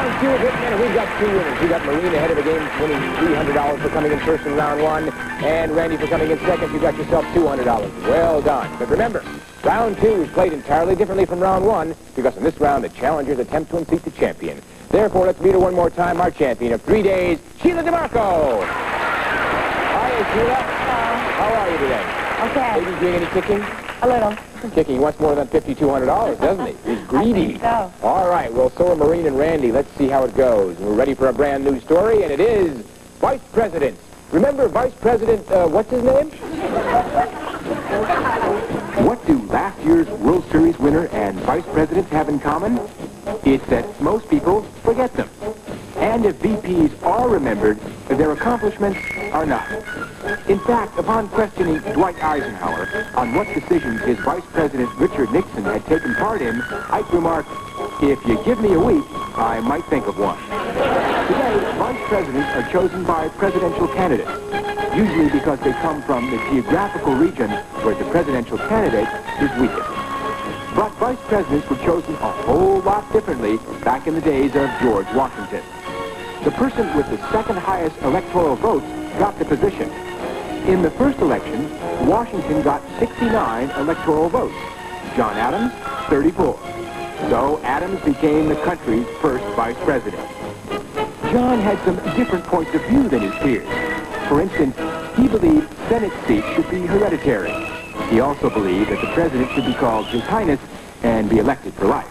Round two of Hitman, and we've got two winners. We got Marine ahead of the game, winning $300 for coming in first in round one, and Randy for coming in second. You got yourself $200. Well done. But remember, round two is played entirely differently from round one, because in this round, the challengers attempt to unseat the champion. Therefore, let's meet her one more time, our champion of 3 days, Sheila DeMarco. Hi, Sheila. How are you today? Okay. Baby's doing any kicking? A little. Kicking. He wants more than $5,200, doesn't he? He's greedy. I think so. All right. Well, so are Maureen and Randy. Let's see how it goes. We're ready for a brand new story, and it is Vice President. Remember Vice President, what's his name? What do last year's World Series winner and Vice Presidents have in common? It's that most people forget them. And if VPs are remembered, their accomplishments are not. In fact, upon questioning Dwight Eisenhower on what decisions his Vice President Richard Nixon had taken part in, Ike remarked, "If you give me a week, I might think of one." Today, Vice Presidents are chosen by presidential candidates, usually because they come from the geographical region where the presidential candidate is weakest. But Vice Presidents were chosen a whole lot differently back in the days of George Washington. The person with the second highest electoral votes got the position. In the first election, Washington got 69 electoral votes. John Adams, 34. So Adams became the country's first vice president. John had some different points of view than his peers. For instance, he believed Senate seats should be hereditary. He also believed that the president should be called His Highness and be elected for life.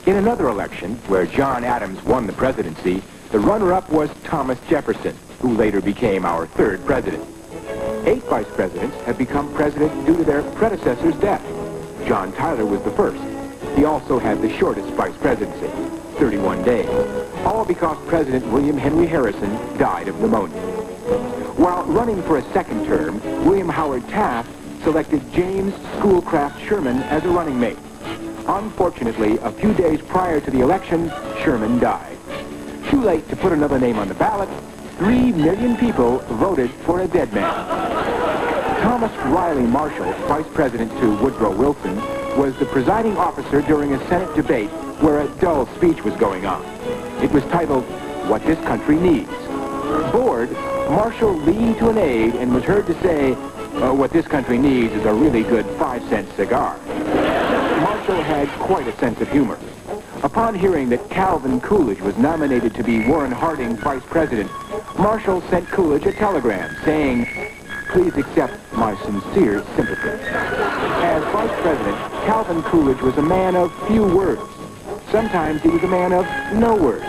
In another election, where John Adams won the presidency, the runner-up was Thomas Jefferson, who later became our third president. 8 vice presidents have become president due to their predecessor's death. John Tyler was the first. He also had the shortest vice presidency, 31 days, all because President William Henry Harrison died of pneumonia. While running for a second term, William Howard Taft selected James Schoolcraft Sherman as a running mate. Unfortunately, a few days prior to the election, Sherman died. Too late to put another name on the ballot, 3 million people voted for a dead man. Thomas Riley Marshall, vice president to Woodrow Wilson, was the presiding officer during a Senate debate where a dull speech was going on. It was titled, "What This Country Needs." Bored, Marshall leaned to an aide and was heard to say, "What this country needs is a really good 5-cent cigar." Marshall had quite a sense of humor. Upon hearing that Calvin Coolidge was nominated to be Warren Harding's vice president, Marshall sent Coolidge a telegram saying, "Please accept my sincere sympathy." As vice president, Calvin Coolidge was a man of few words. Sometimes he was a man of no words.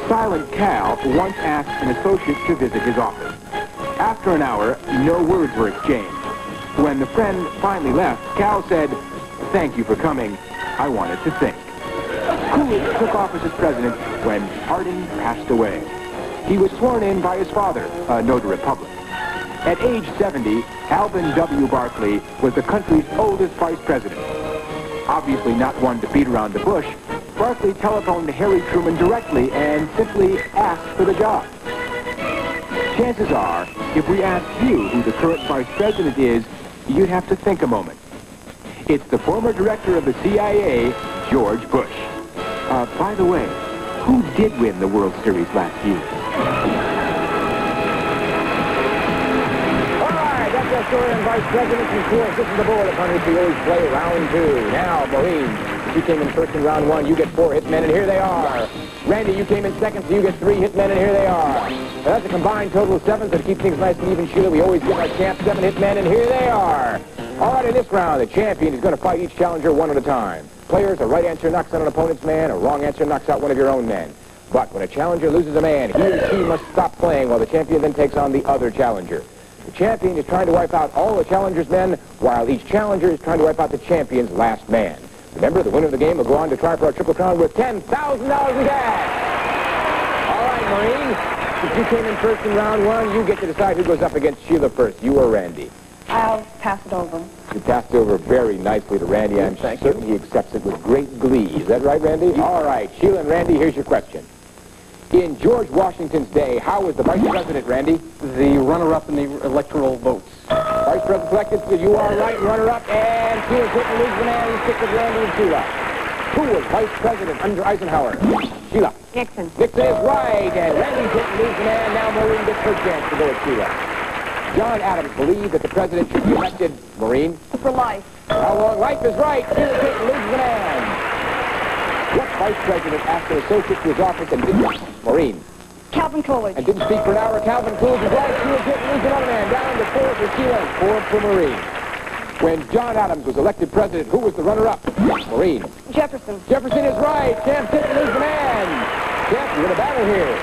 Silent Cal once asked an associate to visit his office. After an hour, no words were exchanged. When the friend finally left, Cal said, "Thank you for coming. I wanted to think." Coolidge took office as president when Harding passed away. He was sworn in by his father, a notary public. At age 70, Alvin W. Barkley was the country's oldest vice president. Obviously not one to beat around the bush, Barkley telephoned to Harry Truman directly and simply asked for the job. Chances are, if we asked you who the current vice president is, you'd have to think a moment. It's the former director of the CIA, George Bush. By the way, who did win the World Series last year? All right, that's our story on Vice Presidents. And of course, this is the board upon which we always play round two. Now, Maureen, you came in first in round one. You get 4 hitmen, and here they are. Randy, you came in second, so you get 3 hitmen, and here they are. Now, that's a combined total of 7, so to keep things nice and even, Sheila, we always give our champ 7 hitmen, and here they are. All right, in this round, the champion is going to fight each challenger one at a time. Players, a right answer knocks out an opponent's man, a wrong answer knocks out one of your own men. But when a challenger loses a man, he or she must stop playing while the champion then takes on the other challenger. The champion is trying to wipe out all the challenger's men, while each challenger is trying to wipe out the champion's last man. Remember, the winner of the game will go on to try for a Triple Crown with $10,000 in cash. All right, Maureen, since you came in first in round one, you get to decide who goes up against Sheila first, you or Randy. I'll pass it over. You passed over very nicely to Randy. I'm certain he accepts it with great glee. Is that right, Randy? Yeah. All right, Sheila and Randy, here's your question. In George Washington's day, how was the vice president, Randy? The runner-up in the electoral votes. Vice president selected, you are right, runner-up, and Sheila's hit and loses the man. He sticks with Randy and Sheila. Who was vice president under Eisenhower? Sheila. Nixon. Nixon is right, and Randy's hitting lose the man. Now Maureen gets her chance to go with Sheila. John Adams believed that the president should be elected, Maureen. For life. How long? Life is right. Sheila's hitting lose the man. What vice president asked an associate to his office and didn't? Maureen. Calvin Coolidge. And didn't speak for an hour. Calvin Coolidge is right. Sheila's hitting lose another man. Down to 4 for Sheila and 4 for Maureen. When John Adams was elected president, who was the runner-up? Maureen. Jefferson. Jefferson is right. Champ's hitting lose the man. Champ, you're in a battle here.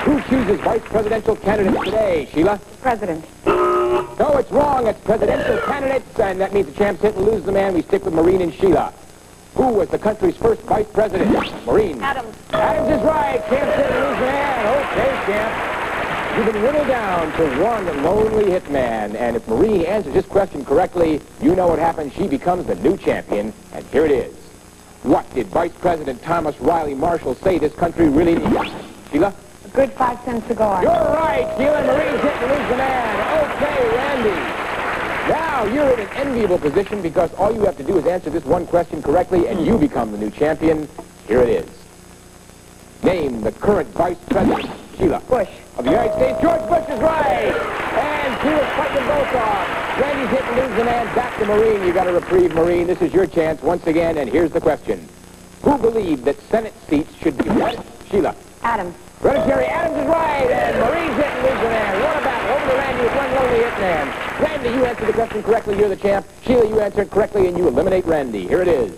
Who chooses vice presidential candidates today, Sheila? President. No, it's wrong. It's presidential candidates, and that means the champ's hit and lose the man. We stick with Maureen and Sheila. Who was the country's first vice president? Maureen. Adams. Adams is right. Champ's hit and lose the man. Okay, champ. You've been whittled down to one lonely hitman, and if Maureen answers this question correctly, you know what happens. She becomes the new champion, and here it is. What did Vice President Thomas Riley Marshall say this country really needs? Sheila? A good 5-cent cigar. You're right, Sheila. Marie's hitting lose the man. Okay, Randy. Now you're in an enviable position because all you have to do is answer this one question correctly, and you become the new champion. Here it is. Name the current vice president. Sheila. Bush. Of the United States. George Bush is right. And Sheila's fighting both off. Randy's hitting lose the man. Back to Maureen. You got a reprieve, Maureen. This is your chance once again, and here's the question. Who believed that Senate seats should be hereditary? Sheila. Adams. Hereditary. Adams is right, and Maureen's hitting lose the man. What a battle. Over to Randy with one lonely hit man. Randy, you answered the question correctly. You're the champ. Sheila, you answered correctly, and you eliminate Randy. Here it is.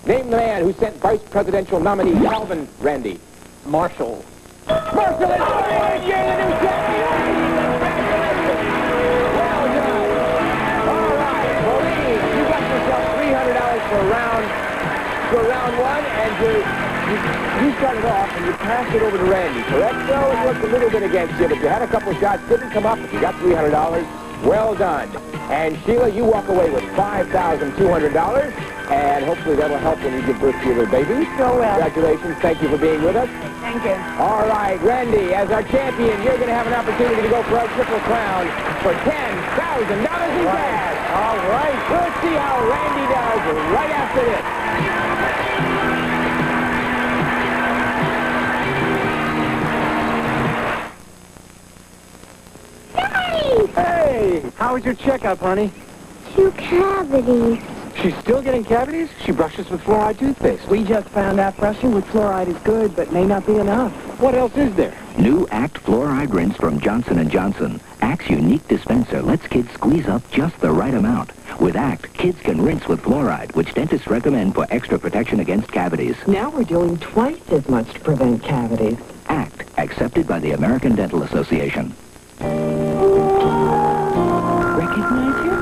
Name the man who sent vice presidential nominee Calvin. Randy. Marshall. Marshall is right. You're the new champion. Congratulations. Well done. All right, Maureen, you got yourself $300 for round one, and you started off and you passed it over to Randy, correct? So it looked a little bit against you, but you had a couple shots, didn't come up, but you got $300. Well done. And Sheila, you walk away with $5,200, and hopefully that'll help when you give birth to your little baby. So well. Congratulations. Thank you for being with us. Thank you. All right, Randy, as our champion, you're going to have an opportunity to go for our Triple Crown for $10,000 in cash. All right. We'll see how Randy does right after this. Hey, how was your checkup, honey? 2 cavities. She's still getting cavities? She brushes with fluoride toothpaste. We just found out brushing with fluoride is good, but may not be enough. What else is there? New Act Fluoride Rinse from Johnson & Johnson. Act's unique dispenser lets kids squeeze up just the right amount. With Act, kids can rinse with fluoride, which dentists recommend for extra protection against cavities. Now we're doing twice as much to prevent cavities. Act, accepted by the American Dental Association. Recognize her?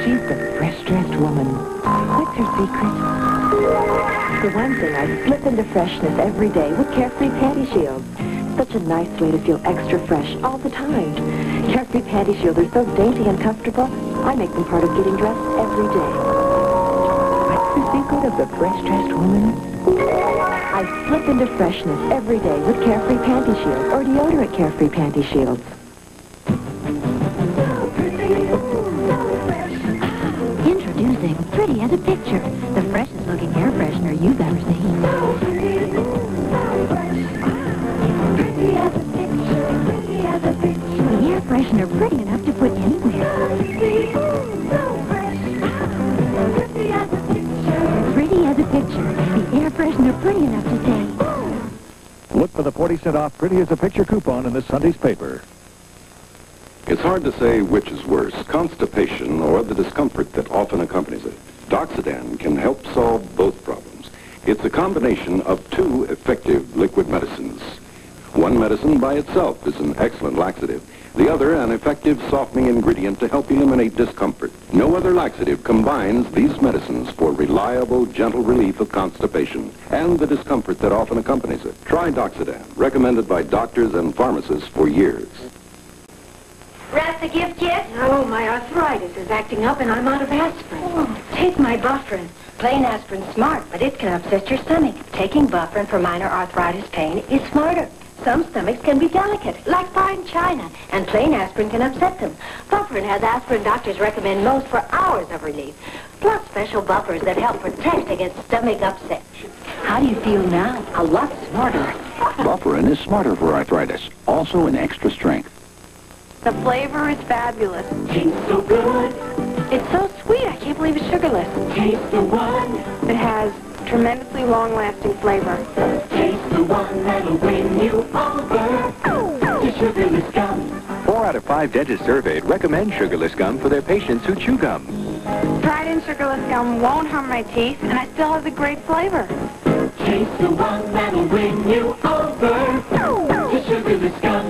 She's the fresh-dressed woman. What's her secret? For one thing, I slip into freshness every day with Carefree Panty Shields. Such a nice way to feel extra fresh all the time. Carefree Panty Shields are so dainty and comfortable, I make them part of getting dressed every day. What's the secret of the fresh-dressed woman? I slip into freshness every day with Carefree Panty Shields or deodorant Carefree Panty Shields. Introducing Pretty as a Picture, the freshest looking air freshener you've ever seen. The air freshener pretty enough to put anywhere. Pretty as a Picture, the air freshener pretty enough to say. Look for the 40-cent off Pretty as a Picture coupon in this Sunday's paper. It's hard to say which is worse, constipation or the discomfort that often accompanies it. Doxadan can help solve both problems. It's a combination of 2 effective liquid medicines. One medicine by itself is an excellent laxative. The other, an effective softening ingredient to help eliminate discomfort. No other laxative combines these medicines for reliable, gentle relief of constipation and the discomfort that often accompanies it. Try Doxadan, recommended by doctors and pharmacists for years. Wrap the gift yet? No, my arthritis is acting up and I'm out of aspirin. Oh, take my Bufferin. Plain aspirin's smart, but it can upset your stomach. Taking Bufferin for minor arthritis pain is smarter. some stomachs can be delicate, like fine china, and plain aspirin can upset them. Bufferin has aspirin doctors recommend most for hours of relief, plus special buffers that help protect against stomach upset. How do you feel now? A lot smarter. Bufferin is smarter for arthritis, also in extra strength. The flavor is fabulous. Tastes so good. It's so sweet, I can't believe it's sugarless. Taste the one. It has tremendously long-lasting flavor. Taste the one that'll win you over. The sugarless gum. 4 out of 5 dentists surveyed recommend sugarless gum for their patients who chew gum. Trident sugarless gum won't harm my teeth, and I still have the great flavor. Taste the one that'll win you over. The sugarless gum.